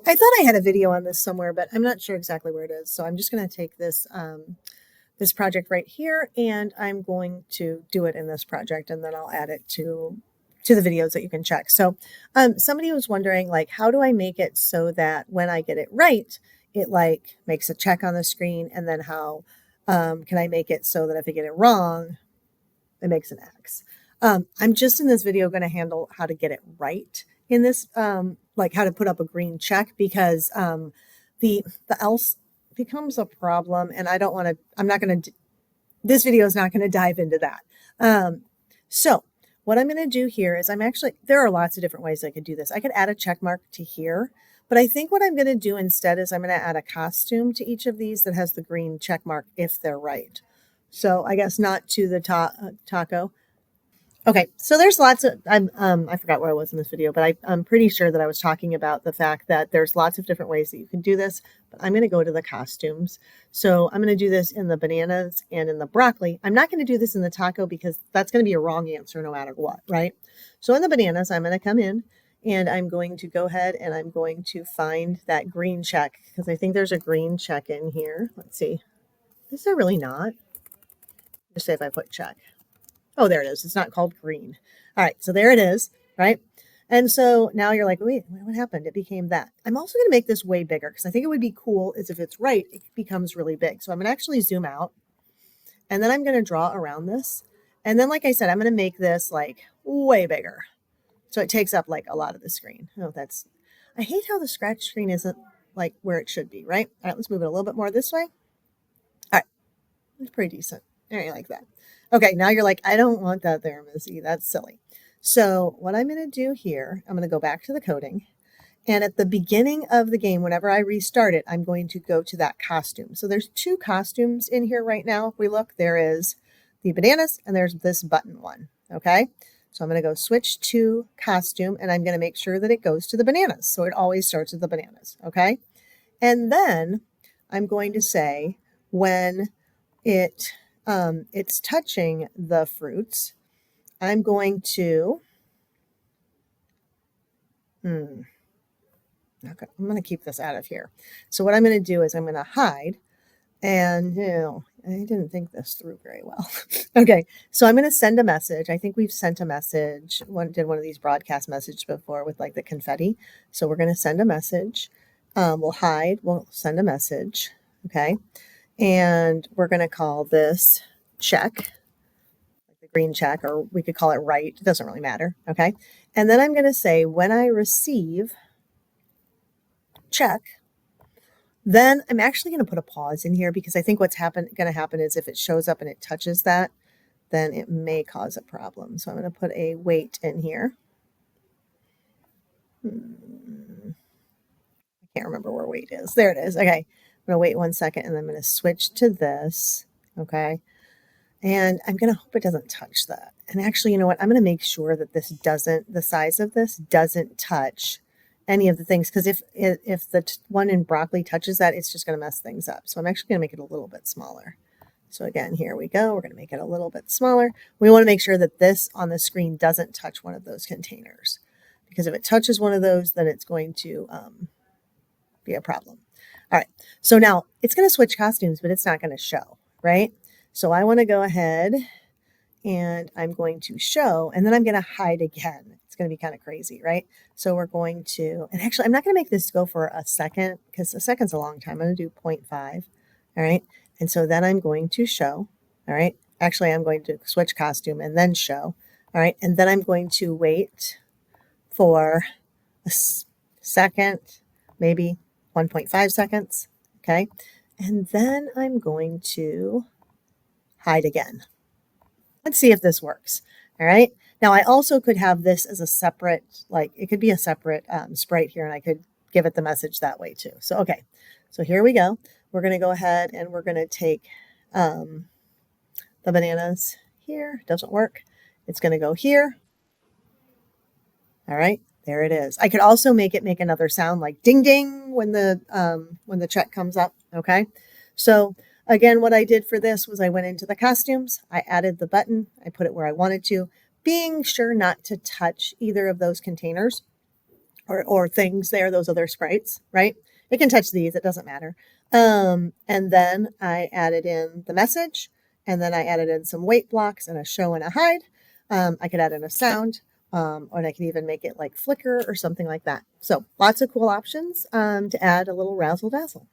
I thought I had a video on this somewhere, but I'm not sure exactly where it is. So I'm just going to take this this project right here, and I'm going to do it in this project, and then I'll add it to the videos that you can check. So somebody was wondering, like, how do I make it so that when I get it right, it like makes a check on the screen, and then how can I make it so that if I get it wrong, it makes an X. I'm just in this video going to handle how to get it right in this, like how to put up a green check, because the else becomes a problem, and I don't want to. I'm not going to. This video is not going to dive into that. So what I'm going to do here is there are lots of different ways I could do this. I could add a check mark to here, but I think what I'm going to do instead is I'm going to add a costume to each of these that has the green check mark if they're right. So I guess not to the taco. Okay, so there's lots of, I forgot where I was in this video, but I'm pretty sure that I was talking about the fact that there's lots of different ways that you can do this, but I'm going to go to the costumes. So I'm going to do this in the bananas and in the broccoli. I'm not going to do this in the taco because that's going to be a wrong answer no matter what, right? So in the bananas, I'm going to come in and I'm going to go ahead and I'm going to find that green check, because I think there's a green check in here. Let's see. Is there really not? Just say if I put check. Oh, there it is. It's not called green. All right, so there it is, right? And so now you're like, wait, what happened? It became that. I'm also going to make this way bigger because I think it would be cool is if it's right, it becomes really big. So I'm going to actually zoom out, and then I'm going to draw around this. And then, like I said, I'm going to make this like way bigger. So it takes up like a lot of the screen. Oh, I hate how the scratch screen isn't like where it should be, right? All right, let's move it a little bit more this way. All right, it's pretty decent. All right, like that. Okay, now you're like, I don't want that there, Missy. That's silly. So what I'm going to do here, I'm going to go back to the coding. And at the beginning of the game, whenever I restart it, I'm going to go to that costume. So there's two costumes in here right now. If we look, there is the bananas and there's this button one. Okay, so I'm going to go switch to costume, and I'm going to make sure that it goes to the bananas. So it always starts with the bananas. Okay, and then I'm going to say when it's touching the fruits, I'm going to, okay, I'm going to keep this out of here. So what I'm going to do is I'm going to hide, and I didn't think this through very well. Okay, so I'm going to send a message. I think we've sent a message. Did one of these broadcast messages before with like the confetti. So we're going to send a message. We'll hide. We'll send a message. Okay. And we're going to call this check, like the green check, or we could call it right. It doesn't really matter. Okay. And then I'm going to say when I receive check, then I'm actually going to put a pause in here because I think what's going to happen is if it shows up and it touches that, then it may cause a problem. So I'm going to put a wait in here. I can't remember where wait is. There it is. Okay. I'm going to wait 1 second, and then I'm going to switch to this. Okay. And I'm going to hope it doesn't touch that. And actually, you know what? I'm going to make sure that the size of this doesn't touch any of the things. Because if the one in broccoli touches that, it's just going to mess things up. So I'm actually going to make it a little bit smaller. So again, here we go. We're going to make it a little bit smaller. We want to make sure that this on the screen doesn't touch one of those containers. Because if it touches one of those, then it's going to be a problem. All right, so now it's going to switch costumes, but it's not going to show, right? So I want to go ahead and I'm going to show, and then I'm going to hide again. It's going to be kind of crazy, right? So we're going to, and actually I'm not going to make this go for a second because a second's a long time. I'm going to do 0.5, all right? And so then I'm going to show, all right? Actually, I'm going to switch costume and then show, all right? And then I'm going to wait for a second, maybe 1.5 seconds, okay? And then I'm going to hide again. Let's see if this works, all right? Now, I also could have this as a separate, like it could be a separate sprite here, and I could give it the message that way too. So, okay, so here we go. We're going to go ahead and we're going to take the bananas here. Doesn't work. It's going to go here. All right. There it is. I could also make it make another sound like ding ding when the check comes up. Okay. So again, what I did for this was I went into the costumes, I added the button, I put it where I wanted to, being sure not to touch either of those containers. or things there, those other sprites, right? It can touch these, it doesn't matter. And then I added in the message, and then I added in some weight blocks and a show and a hide. I could add in a sound, or I could even make it like flicker or something like that. So lots of cool options to add a little razzle dazzle.